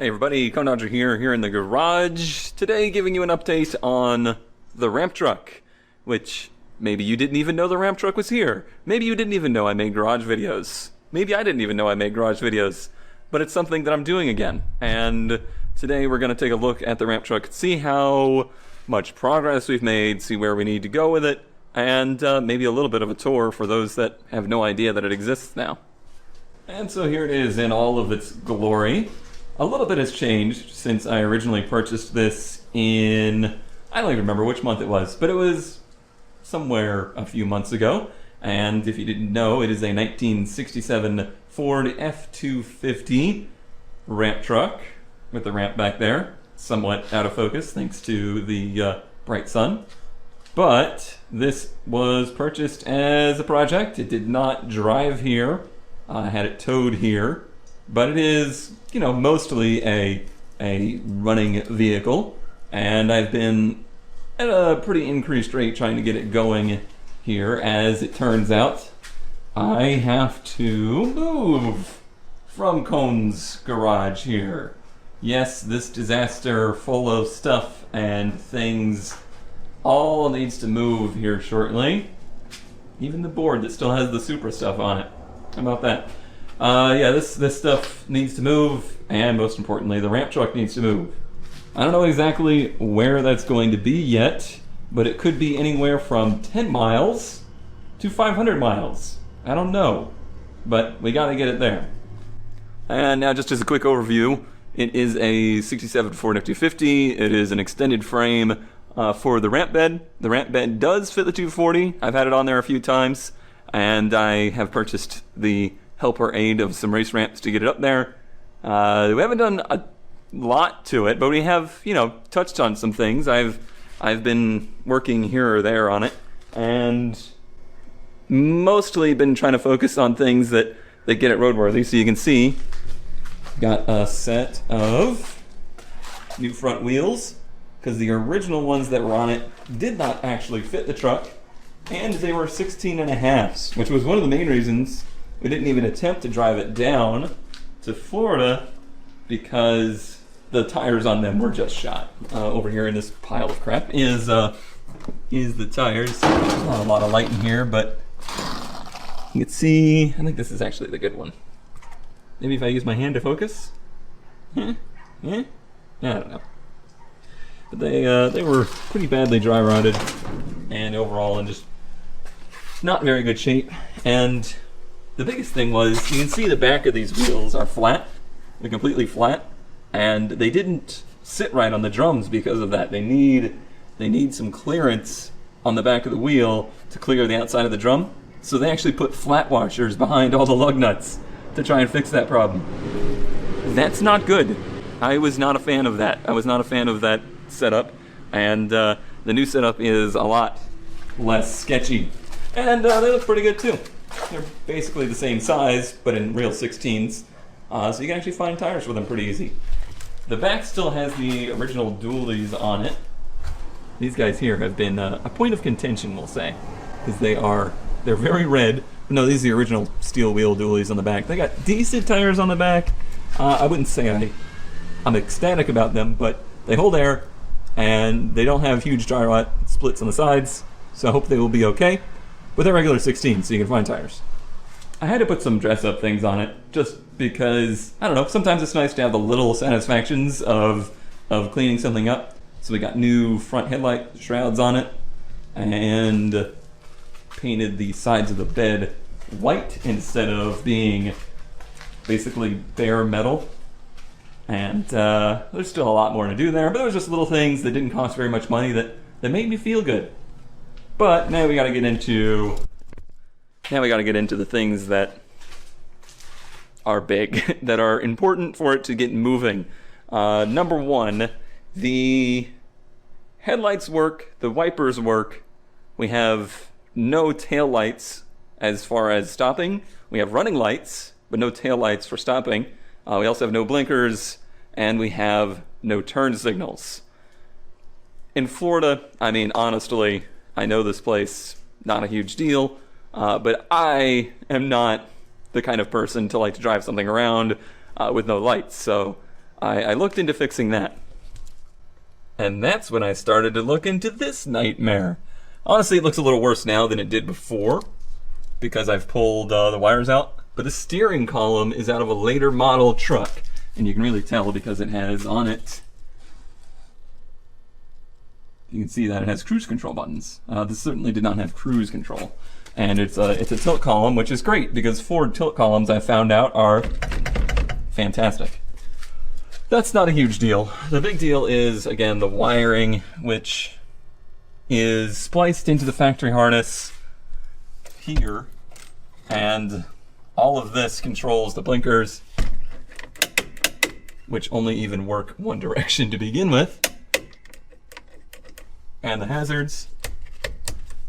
Hey everybody, Conodger here in the garage. Today giving you an update on the ramp truck, which maybe you didn't even know the ramp truck was here. Maybe you didn't even know I made garage videos. Maybe I didn't even know I made garage videos. But it's something that I'm doing again. And today we're going to take a look at the ramp truck, see how much progress we've made, see where we need to go with it, and maybe a little bit of a tour for those that have no idea that it exists now. And so here it is in all of its glory. A little bit has changed since I originally purchased this in, I don't even remember which month it was, but it was somewhere a few months ago. And if you didn't know, it is a 1967 Ford F250 ramp truck with the ramp back there, somewhat out of focus thanks to the bright sun. But this was purchased as a project. It did not drive here. I had it towed here. But it is, you know, mostly a running vehicle, and I've been at a pretty increased rate trying to get it going here. As it turns out, I have to move from Cone's garage here. Yes, this disaster full of stuff and things all needs to move here shortly. Even the board that still has the Supra stuff on it. How about that? Yeah, this stuff needs to move, and most importantly, the ramp truck needs to move. I don't know exactly where that's going to be yet, but it could be anywhere from 10 miles to 500 miles. I don't know, but we gotta get it there. And now just as a quick overview, it is a 67 Ford F250. It is an extended frame for the ramp bed. The ramp bed does fit the 240. I've had it on there a few times, and I have purchased the helper aid of some race ramps to get it up there. We haven't done a lot to it, but we have, you know, touched on some things. I've been working here or there on it, and mostly been trying to focus on things that get it roadworthy. So you can see, got a set of new front wheels, because the original ones that were on it did not actually fit the truck, and they were 16.5s, which was one of the main reasons we didn't even attempt to drive it down to Florida, because the tires on them were just shot. Over here in this pile of crap is the tires. Not a lot of light in here, but you can see, I think this is actually the good one. Maybe if I use my hand to focus? Yeah, I don't know. But they were pretty badly dry rotted, and overall in just not very good shape. And the biggest thing was, you can see the back of these wheels are flat. They're completely flat, and they didn't sit right on the drums because of that. They need some clearance on the back of the wheel to clear the outside of the drum. So they actually put flat washers behind all the lug nuts to try and fix that problem. That's not good. I was not a fan of that. I was not a fan of that setup, and the new setup is a lot less sketchy. And they look pretty good too. They're basically the same size, but in real 16s, so you can actually find tires for them pretty easy. The back still has the original dualies on it. These guys here have been a point of contention, we'll say, because they're very red. No, these are the original steel wheel dualies on the back. They got decent tires on the back. I wouldn't say I'm ecstatic about them, but they hold air, and they don't have huge dry rot splits on the sides, so I hope they will be okay. But they're regular 16, so you can find tires. I had to put some dress-up things on it, just because, I don't know, sometimes it's nice to have the little satisfactions of cleaning something up. So we got new front headlight shrouds on it, and painted the sides of the bed white instead of being basically bare metal. And there's still a lot more to do there, but there was just little things that didn't cost very much money that made me feel good. But now we gotta get into the things that are big, that are important for it to get moving. Number one, the headlights work, the wipers work. We have no tail lights as far as stopping. We have running lights, but no tail lights for stopping. We also have no blinkers, and we have no turn signals. In Florida, I mean, honestly, I know this place, not a huge deal, but I am not the kind of person to like to drive something around with no lights. So I looked into fixing that. And that's when I started to look into this nightmare. Honestly, it looks a little worse now than it did before, because I've pulled the wires out. But the steering column is out of a later model truck. And you can really tell because it has on it, you can see that it has cruise control buttons. This certainly did not have cruise control. And it's a tilt column, which is great because Ford tilt columns, I found out, are fantastic. That's not a huge deal. The big deal is, again, the wiring, which is spliced into the factory harness here. And all of this controls the blinkers, which only even work one direction to begin with. And the hazards,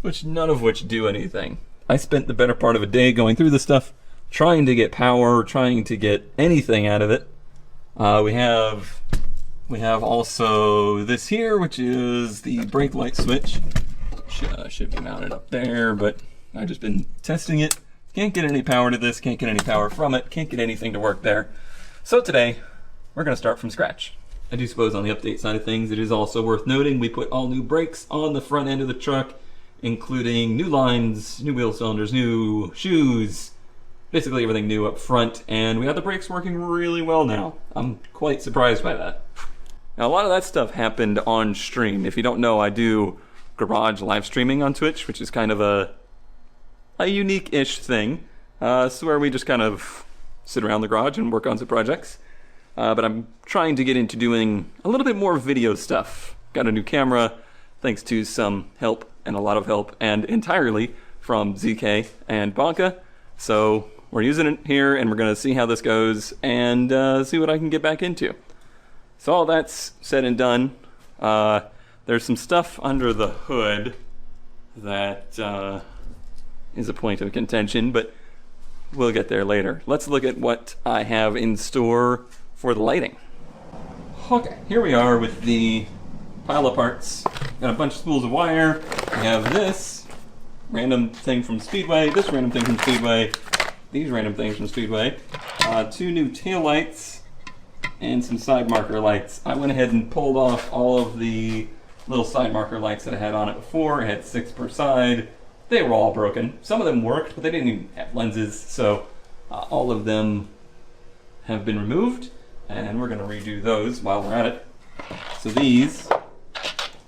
which none of which do anything. I spent the better part of a day going through this stuff, trying to get power, trying to get anything out of it. We have also this here, which is the brake light switch. Should be mounted up there, but I've just been testing it. Can't get any power to this, can't get any power from it, can't get anything to work there. So today, we're gonna start from scratch. I do suppose on the update side of things, it is also worth noting we put all new brakes on the front end of the truck, including new lines, new wheel cylinders, new shoes, basically everything new up front, and we have the brakes working really well now. I'm quite surprised by that. Now, a lot of that stuff happened on stream. If you don't know, I do garage live streaming on Twitch, which is kind of a unique-ish thing. It's where we just kind of sit around the garage and work on some projects. But I'm trying to get into doing a little bit more video stuff. Got a new camera, thanks to some help, and a lot of help, and entirely from ZK and Bonka. So we're using it here, and we're going to see how this goes, and see what I can get back into. So all that's said and done. There's some stuff under the hood that is a point of contention, but we'll get there later. Let's look at what I have in store for the lighting. Okay, here we are with the pile of parts. Got a bunch of spools of wire. We have this random thing from Speedway, this random thing from Speedway, these random things from Speedway, 2 new tail lights, and some side marker lights. I went ahead and pulled off all of the little side marker lights that I had on it before. I had 6 per side. They were all broken. Some of them worked, but they didn't even have lenses, so all of them have been removed. And we're going to redo those while we're at it. So these,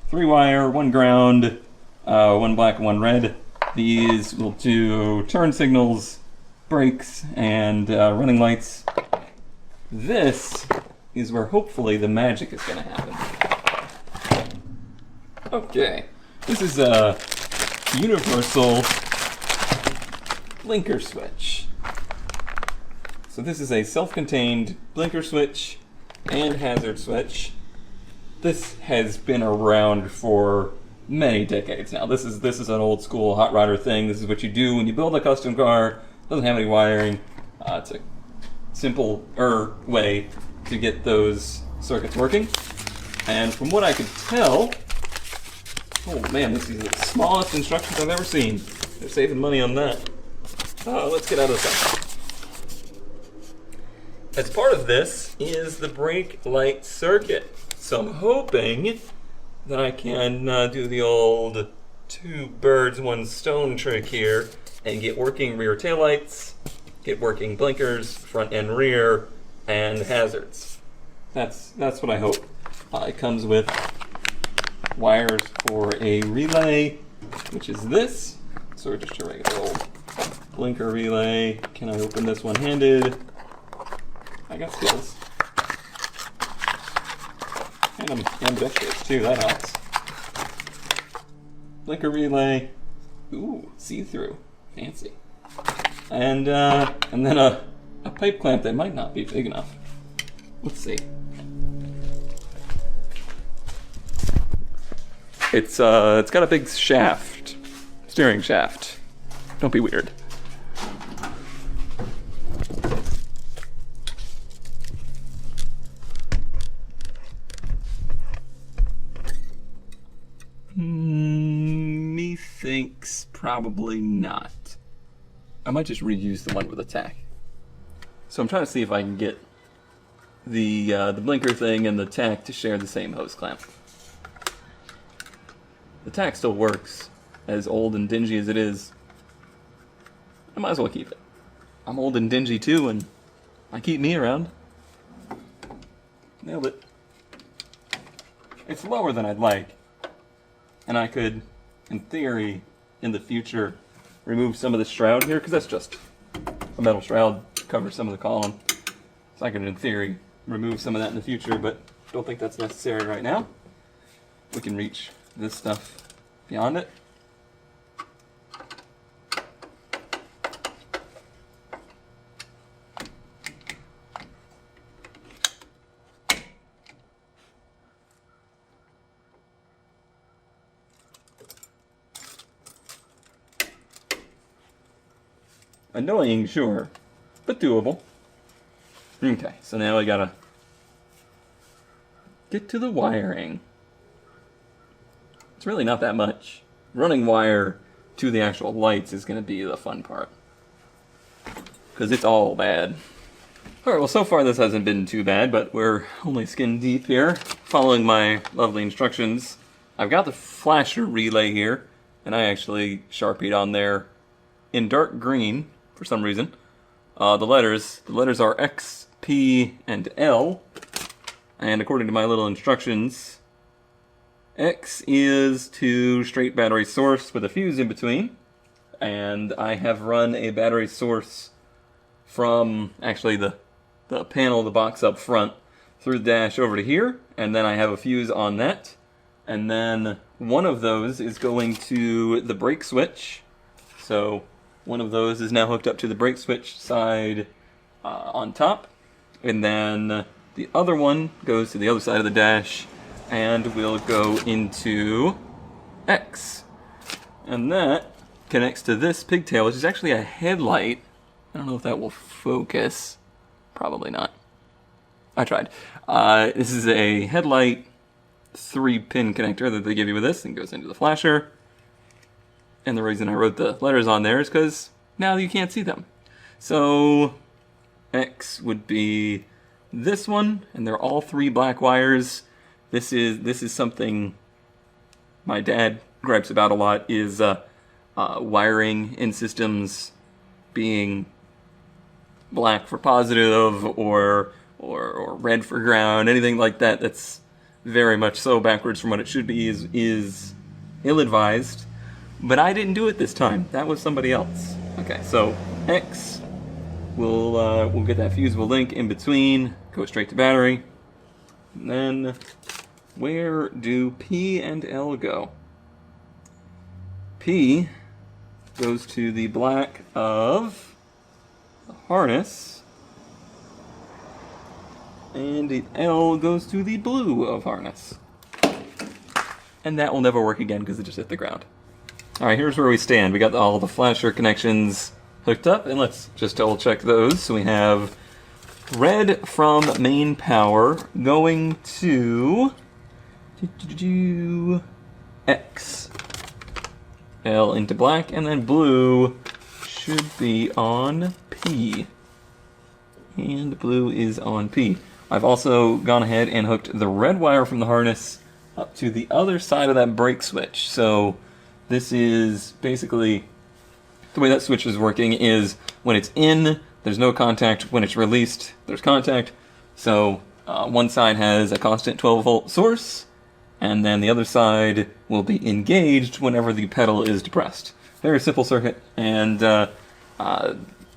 3 wire, 1 ground, 1 black, 1 red. These will do turn signals, brakes, and running lights. This is where hopefully the magic is going to happen. Okay, this is a universal blinker switch. So this is a self-contained blinker switch and hazard switch. This has been around for many decades now. This is an old school hot rodder thing. This is what you do when you build a custom car. Doesn't have any wiring. It's a simpler way to get those circuits working. And from what I could tell, oh man, this is the smallest instructions I've ever seen. They're saving money on that. Let's get out of the sun. As part of this is the brake light circuit. So I'm hoping that I can do the old 2 birds, 1 stone trick here and get working rear taillights, get working blinkers, front and rear, and hazards. That's what I hope. It comes with wires for a relay, which is this. So just a regular old blinker relay. Can I open this one-handed? I got skills. And I'm ambitious too, that helps. Blinker relay. Ooh, see-through. Fancy. And then a pipe clamp that might not be big enough. Let's see. It's got a big shaft. Steering shaft. Don't be weird. Methinks probably not. I might just reuse the one with a tack. So I'm trying to see if I can get the blinker thing and the tack to share the same hose clamp. The tack still works, as old and dingy as it is. I might as well keep it. I'm old and dingy too, and I keep me around. Nailed it. It's lower than I'd like, and I could, in theory, in the future, remove some of the shroud here, because that's just a metal shroud to cover some of the column. So I could, in theory, remove some of that in the future, but don't think that's necessary right now. We can reach this stuff beyond it. Annoying, sure, but doable. Okay, so now I gotta get to the wiring. It's really not that much. Running wire to the actual lights is gonna be the fun part, because it's all bad. Alright, well so far this hasn't been too bad, but we're only skin deep here, following my lovely instructions. I've got the flasher relay here, and I actually Sharpied on there in dark green, for some reason. The letters are X, P, and L. And according to my little instructions, X is to straight battery source with a fuse in between. And I have run a battery source from actually the panel, the box up front, through the dash over to here. And then I have a fuse on that. And then one of those is going to the brake switch. So one of those is now hooked up to the brake switch side on top, and then the other one goes to the other side of the dash and will go into X. And that connects to this pigtail, which is actually a headlight. I don't know if that will focus. Probably not. I tried. This is a headlight 3-pin connector that they give you with this, and goes into the flasher. And the reason I wrote the letters on there is because now you can't see them. So X would be this one, and they're all 3 black wires. This is something my dad gripes about a lot, is wiring in systems being black for positive or red for ground, anything like that. That's very much so backwards from what it should be, is ill-advised. But I didn't do it this time. That was somebody else. Okay, so X, we'll get that fusible link in between, go straight to battery. And then where do P and L go? P goes to the black of the harness, and the L goes to the blue of harness. And that will never work again because it just hit the ground. Alright, here's where we stand. We got all the flasher connections hooked up, and let's just double check those. So we have red from main power going to X. L into black, and then blue should be on P. And blue is on P. I've also gone ahead and hooked the red wire from the harness up to the other side of that brake switch. So this is basically, the way that switch is working is when it's in, there's no contact. When it's released, there's contact. So one side has a constant 12-volt source, and then the other side will be engaged whenever the pedal is depressed. Very simple circuit, and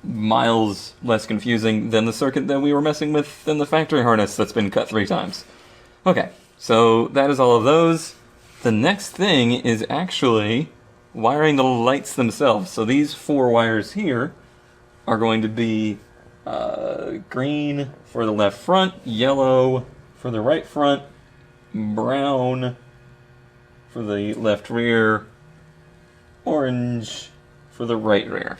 miles less confusing than the circuit that we were messing with in the factory harness that's been cut 3 times. Okay, so that is all of those. The next thing is actually wiring the lights themselves. So these 4 wires here are going to be green for the left front, yellow for the right front, brown for the left rear, orange for the right rear.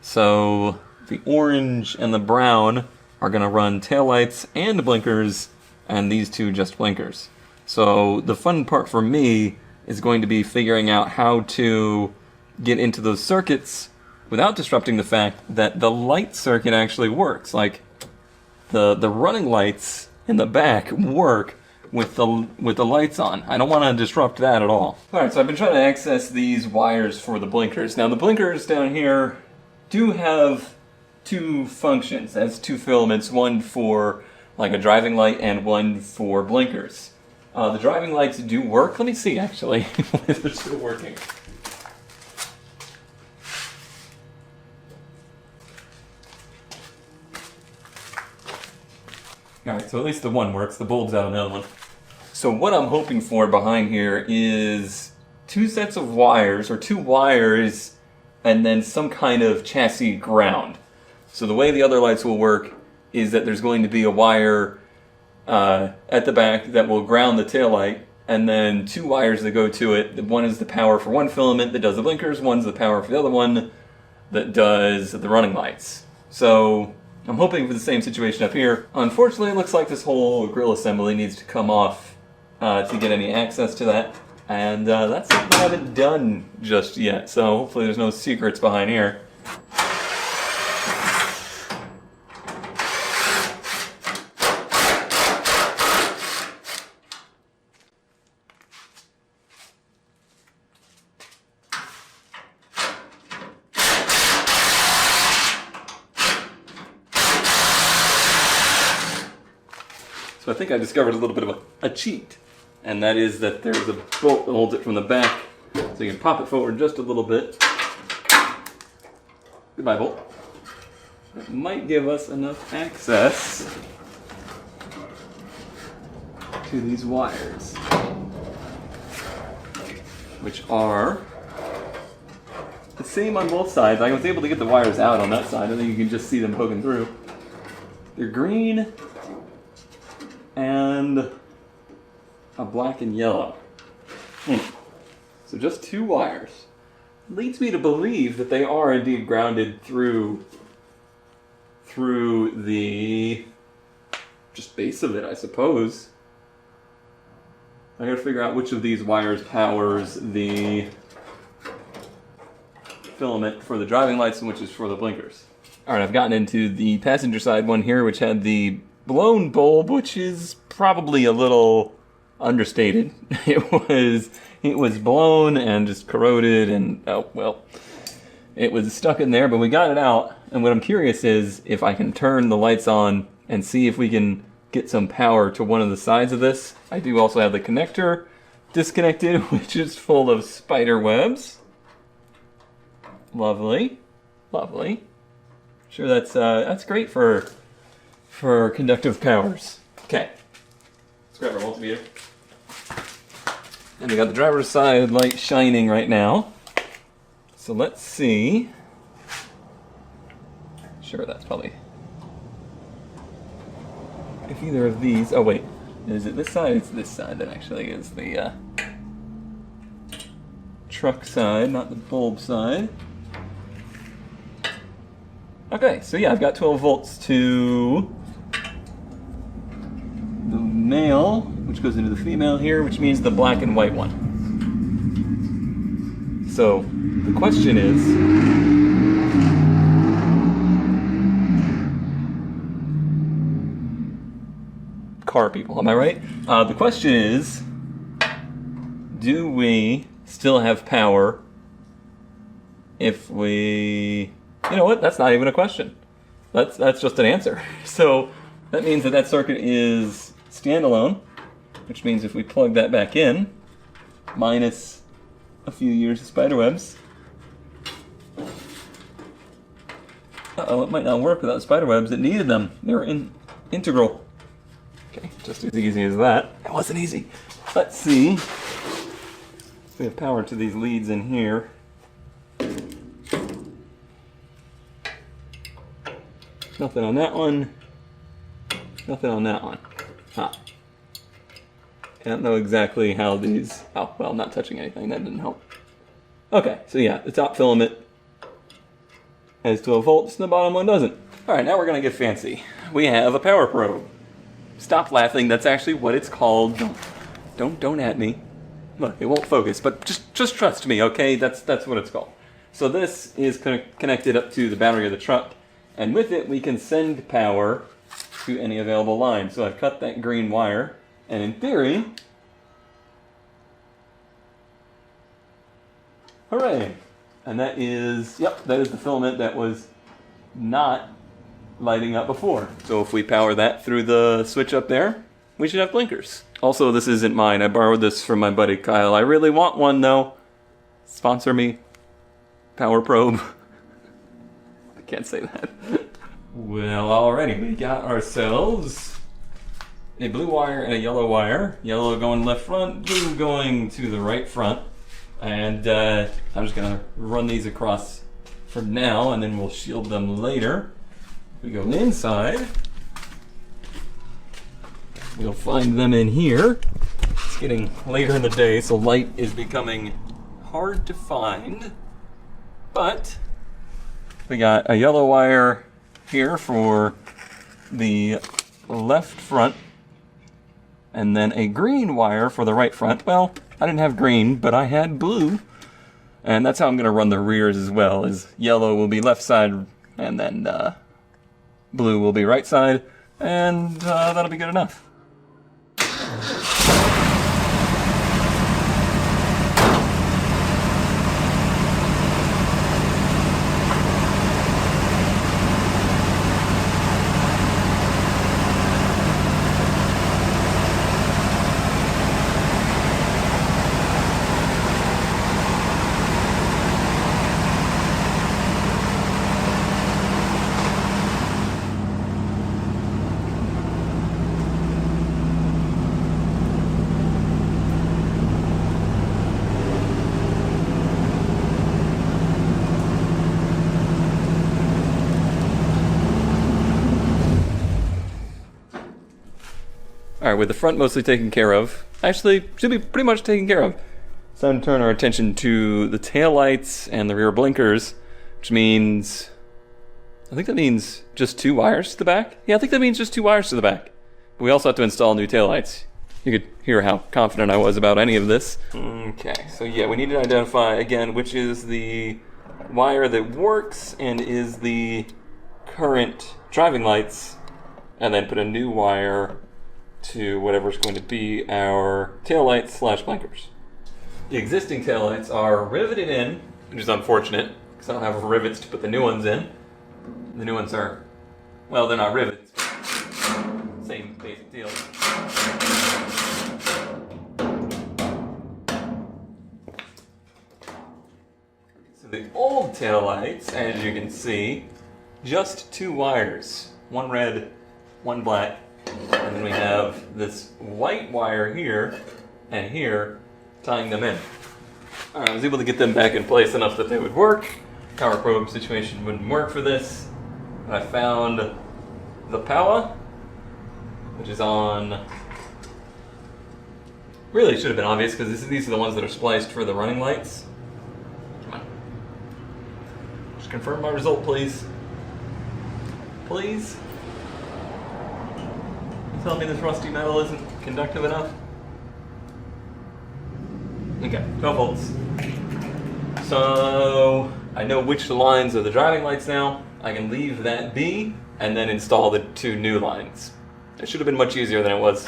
So the orange and the brown are going to run taillights and blinkers, and these 2 just blinkers. So the fun part for me is going to be figuring out how to get into those circuits without disrupting the fact that the light circuit actually works. Like, the running lights in the back work with the lights on. I don't want to disrupt that at all. Alright, so I've been trying to access these wires for the blinkers. Now the blinkers down here do have two functions. That's two filaments, one for like a driving light and one for blinkers. The driving lights do work. Let me see actually if they're still working. Alright, so at least the one works. The bulb's out on the other one. So what I'm hoping for behind here is two sets of wires, or two wires, and then some kind of chassis ground. So the way the other lights will work is that there's going to be a wire at the back that will ground the taillight, and then two wires that go to it. One is the power for one filament that does the blinkers, one's the power for the other one that does the running lights. So I'm hoping for the same situation up here. Unfortunately, it looks like this whole grill assembly needs to come off to get any access to that. And that's something I haven't done just yet, so hopefully there's no secrets behind here. So I think I discovered a little bit of a cheat, and that is that there's a bolt that holds it from the back, so you can pop it forward just a little bit. Goodbye, bolt. That might give us enough access to these wires, which are the same on both sides. I was able to get the wires out on that side. I think you can just see them poking through. They're green and a black and yellow. So just two wires. Leads me to believe that they are indeed grounded through the just base of it, I suppose. I gotta figure out which of these wires powers the filament for the driving lights and which is for the blinkers. Alright, I've gotten into the passenger side one here, which had the blown bulb, which is probably a little understated. It was blown and just corroded, and oh well, it was stuck in there, but we got it out. And what I'm curious is if I can turn the lights on and see if we can get some power to one of the sides of this. I do also have the connector disconnected, which is full of spider webs. Lovely, lovely. Sure, that's great for conductive powers. Okay, let's grab our multimeter. And we got the driver's side light shining right now. So let's see. Sure, that's probably... If either of these... Oh wait, is it this side? It's this side that actually is the truck side, not the bulb side. Okay, so yeah, I've got 12 volts to the male, which goes into the female here, which means the black and white one. So, the question is, car people, am I right? The question is, do we still have power if we... You know what? That's not even a question. That's just an answer. So that means that circuit is standalone, which means if we plug that back in, minus a few years of spiderwebs. Uh-oh, it might not work without spiderwebs. It needed them. They were integral. Okay, just as easy as that. It wasn't easy. Let's see. We have power to these leads in here. Nothing on that one. Nothing on that one. Huh. I don't know exactly how these... Oh, well, not touching anything. That didn't help. Okay, so yeah, the top filament has 12 volts, and the bottom one doesn't. Alright, now we're going to get fancy. We have a power probe. Stop laughing. That's actually what it's called. Don't at me. Look, it won't focus, but just trust me, okay? That's what it's called. So this is connected up to the battery of the truck. And with it, we can send power to any available line. So I've cut that green wire, and in theory, hooray! And that is, yep, that is the filament that was not lighting up before. So if we power that through the switch up there, we should have blinkers. Also, this isn't mine. I borrowed this from my buddy Kyle. I really want one though. Sponsor me. Power probe. I can't say that. Well, alrighty, we got ourselves a blue wire and a yellow wire. Yellow going left front, blue going to the right front. And I'm just gonna run these across for now, and then we'll shield them later. We go inside. We'll find them in here. It's getting later in the day, so light is becoming hard to find. But we got a yellow wire here for the left front, and then a green wire for the right front. Well, I didn't have green, but I had blue. And that's how I'm going to run the rears as well, is yellow will be left side, and then blue will be right side, and that'll be good enough. Alright, with the front mostly taken care of, actually should be pretty much taken care of. It's time to turn our attention to the taillights and the rear blinkers, which means, I think that means just 2 wires to the back? Yeah, I think that means just 2 wires to the back. But we also have to install new taillights. You could hear how confident I was about any of this. Okay, so yeah, we need to identify again which is the wire that works and is the current driving lights, and then put a new wire to whatever's going to be our taillights / blinkers. The existing taillights are riveted in, which is unfortunate, because I don't have rivets to put the new ones in. The new ones are, well, they're not rivets, but same basic deal. So the old taillights, as you can see, just 2 wires. One red, one black. And then we have this white wire here and here tying them in. Alright, I was able to get them back in place enough that they would work. Power probe situation wouldn't work for this. But I found the power, which is on... Really, it should have been obvious because these are the ones that are spliced for the running lights. Come on. Just confirm my result, please. Please? Tell me this rusty metal isn't conductive enough? Okay, 12 volts. So, I know which lines are the driving lights now. I can leave that be, and then install the 2 new lines. It should have been much easier than it was.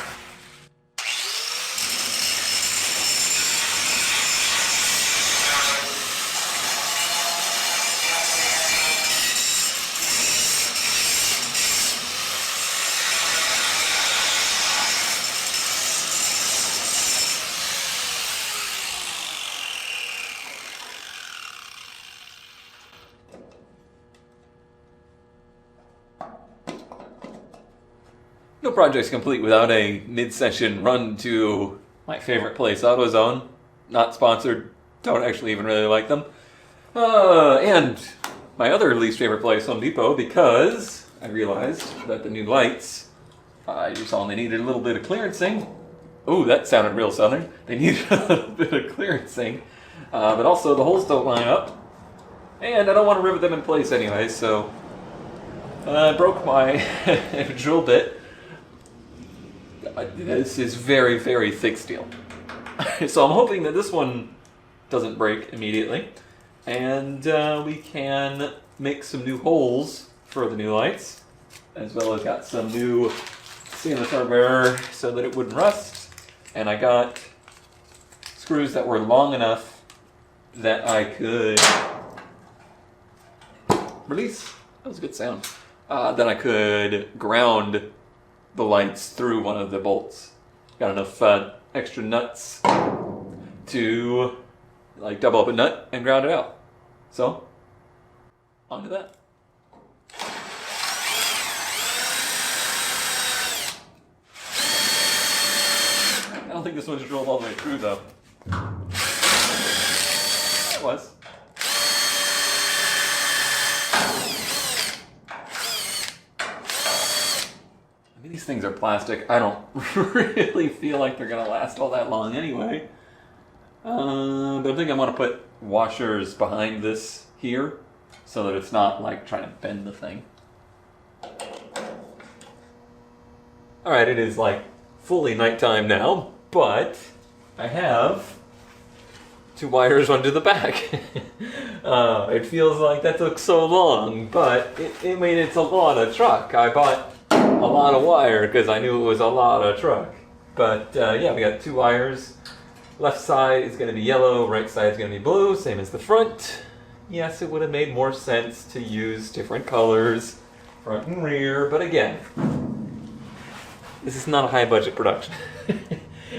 No project's complete without a mid-session run to my favorite place, AutoZone. Not sponsored, don't actually even really like them. And my other least favorite place, Home Depot, because I realized that the new lights, you saw they needed a little bit of clearancing. Ooh, that sounded real southern. They needed a little bit of clearancing. But also the holes don't line up. And I don't want to rivet them in place anyway, so I broke my drill bit. This is very, very thick steel. So I'm hoping that this one doesn't break immediately. And we can make some new holes for the new lights. as well as got some new stainless hardware so that it wouldn't rust. And I got screws that were long enough that I could release. That was a good sound. Then I could ground the lights through one of the bolts. Got enough extra nuts to like double up a nut and ground it out. So, on to that. I don't think this one's drilled all the way through though. It was. I mean, these things are plastic. I don't really feel like they're gonna last all that long anyway. But I think I want to put washers behind this here so that it's not like trying to bend the thing. Alright, it is like fully nighttime now, but I have 2 wires under the back. It feels like that took so long, but I mean, it's a lot of truck. I bought a lot of wire because I knew it was a lot of truck. But yeah, we got 2 wires. Left side is going to be yellow, right side is going to be blue, same as the front. Yes, it would have made more sense to use different colors, front and rear, but again, this is not a high budget production.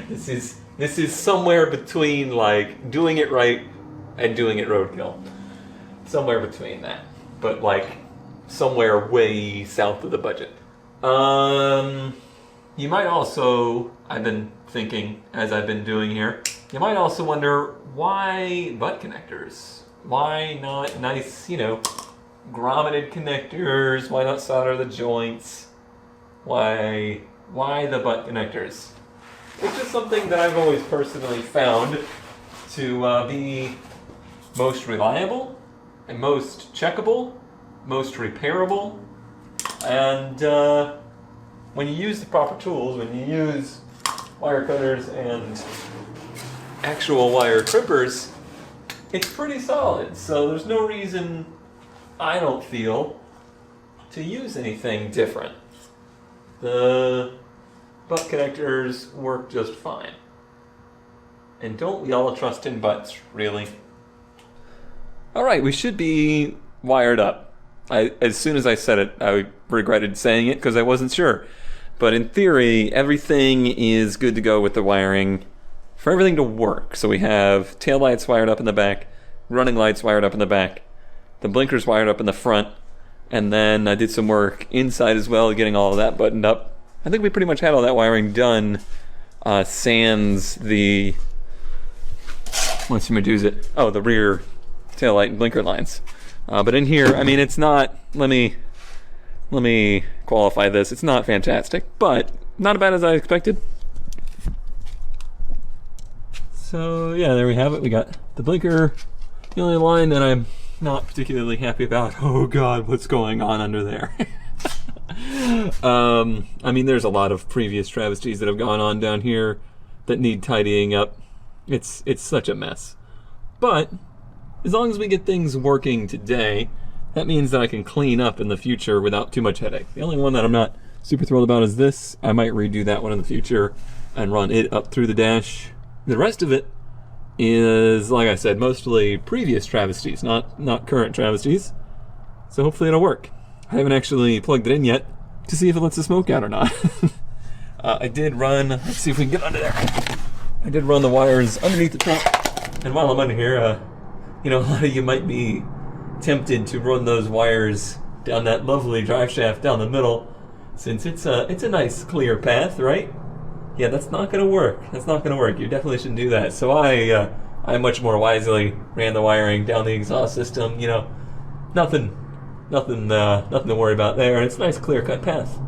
This is somewhere between like doing it right and doing it roadkill. Somewhere between that, but like somewhere way south of the budget. You might also, I've been thinking as I've been doing here, you might also wonder why butt connectors? Why not nice, you know, grommeted connectors? Why not solder the joints? Why the butt connectors? It's just something that I've always personally found to be most reliable and most checkable, most repairable, and when you use the proper tools, when you use wire cutters and actual wire crimpers, it's pretty solid. So there's no reason, I don't feel, to use anything different. The butt connectors work just fine. And don't we all trust in butts, really? Alright, we should be wired up. As soon as I said it, I regretted saying it because I wasn't sure. But in theory, everything is good to go with the wiring for everything to work. So we have tail lights wired up in the back, running lights wired up in the back, the blinkers wired up in the front, and then I did some work inside as well, getting all of that buttoned up. I think we pretty much had all that wiring done, sans the, what's it? Oh, the rear tail light and blinker lines. But in here, I mean, it's not, let me qualify this. It's not fantastic, but not as bad as I expected. So yeah, there we have it. We got the blinker. The only line that I'm not particularly happy about. Oh God, what's going on under there? I mean, there's a lot of previous travesties that have gone on down here that need tidying up. It's such a mess. But as long as we get things working today, that means that I can clean up in the future without too much headache. The only one that I'm not super thrilled about is this. I might redo that one in the future and run it up through the dash. The rest of it is, like I said, mostly previous travesties, not current travesties. So hopefully it'll work. I haven't actually plugged it in yet to see if it lets the smoke out or not. I did run, let's see if we can get under there. I did run the wires underneath the truck. And while I'm under here, you know, a lot of you might be tempted to run those wires down that lovely drive shaft down the middle, since it's a nice clear path, right? Yeah, that's not gonna work. That's not gonna work. You definitely shouldn't do that. So I much more wisely ran the wiring down the exhaust system. You know, nothing to worry about there. It's a nice clear cut path.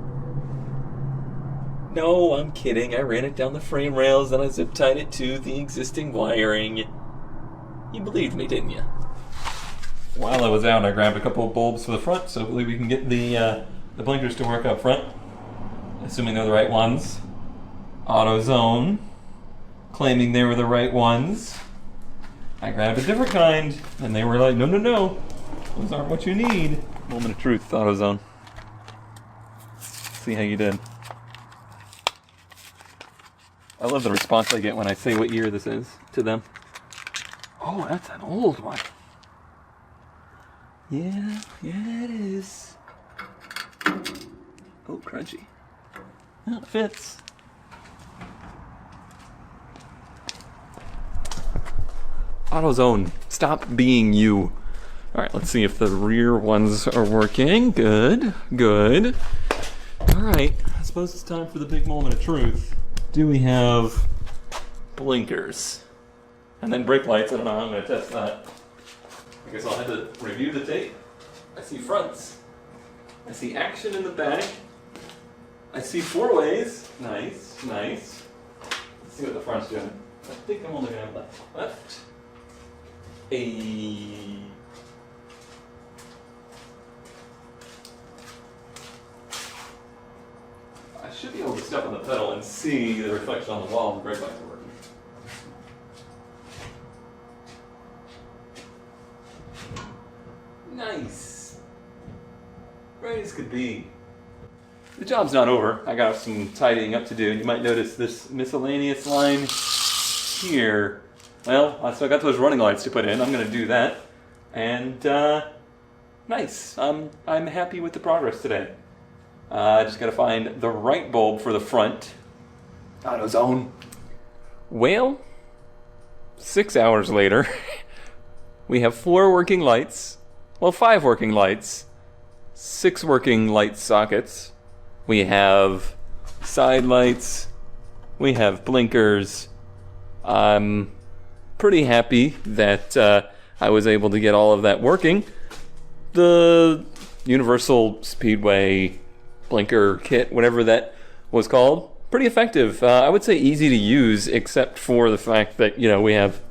No, I'm kidding. I ran it down the frame rails, then I zip tied it to the existing wiring. You believed me, didn't you? While I was out, I grabbed a couple of bulbs for the front, so hopefully we can get the blinkers to work up front, assuming they're the right ones. AutoZone, claiming they were the right ones. I grabbed a different kind, and they were like, no, those aren't what you need. Moment of truth, AutoZone. see how you did. I love the response I get when I say what year this is to them. Oh, that's an old one. Yeah, it is. Oh, crunchy. That fits. AutoZone, stop being you. Alright, let's see if the rear ones are working. Good. Alright, I suppose it's time for the big moment of truth. Do we have blinkers? And then brake lights. I don't know how I'm going to test that. I guess I'll have to review the tape. I see fronts. I see action in the back. I see four ways. Nice. Let's see what the front's doing. I think I'm only going to have left. I should be able to step on the pedal and see the reflection on the wall if the brake lights are working. Nice. Right as could be. The job's not over. I got some tidying up to do. You might notice this miscellaneous line here. Well, so I got those running lights to put in. I'm going to do that. And, nice. I'm happy with the progress today. I just got to find the right bulb for the front. AutoZone. Well, 6 hours later, we have 4 working lights. Well, 5 working lights. 6 working light sockets. We have side lights. We have blinkers. I'm pretty happy that I was able to get all of that working. The Universal Speedway blinker kit, whatever that was called, pretty effective. I would say easy to use, except for the fact that, we have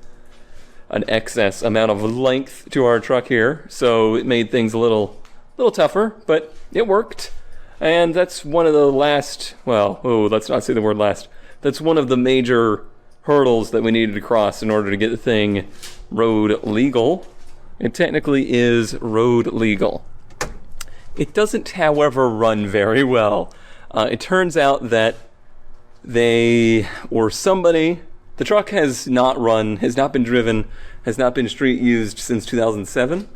an excess amount of length to our truck here, so it made things a little tougher, but it worked. And that's one of the last, let's not say the word last. That's one of the major hurdles that we needed to cross in order to get the thing road legal. It technically is road legal. It doesn't, however, run very well. It turns out that the truck has not been driven, has not been street used since 2007.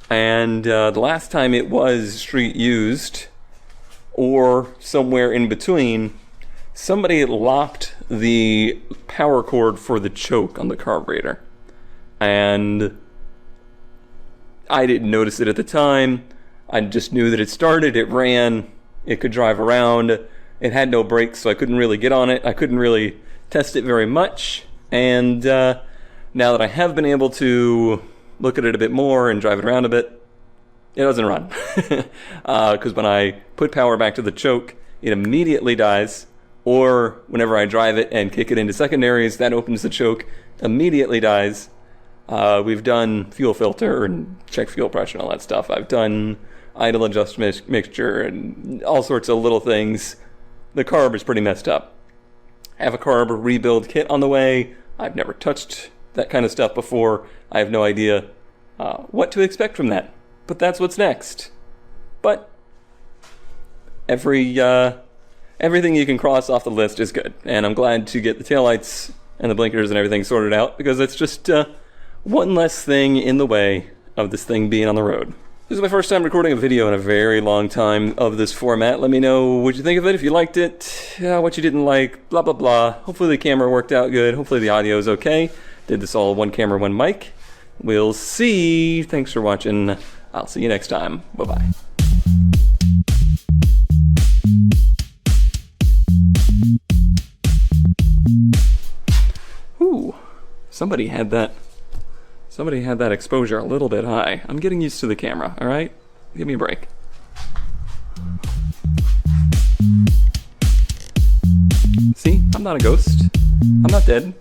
And the last time it was street used, or somewhere in between, somebody lopped the power cord for the choke on the carburetor. And I didn't notice it at the time. I just knew that it started, it ran, it could drive around. It had no brakes, so I couldn't really get on it. I couldn't really test it very much. And now that I have been able to look at it a bit more and drive it around a bit, it doesn't run. Because when I put power back to the choke, it immediately dies. Or whenever I drive it and kick it into secondaries, that opens the choke, immediately dies. We've done fuel filter and check fuel pressure and all that stuff. I've done idle adjust mixture and all sorts of little things. The carb is pretty messed up. I have a carb rebuild kit on the way. I've never touched that kind of stuff before. I have no idea what to expect from that. But that's what's next. But everything you can cross off the list is good. And I'm glad to get the taillights and the blinkers and everything sorted out, because it's just one less thing in the way of this thing being on the road. This is my first time recording a video in a very long time of this format. Let me know what you think of it, if you liked it, what you didn't like, blah, blah, blah. Hopefully the camera worked out good. Hopefully the audio is okay. Did this all one camera, one mic. We'll see. Thanks for watching. I'll see you next time. Bye-bye. Ooh, somebody had that exposure a little bit high. I'm getting used to the camera, all right? Give me a break. See, I'm not a ghost. I'm not dead.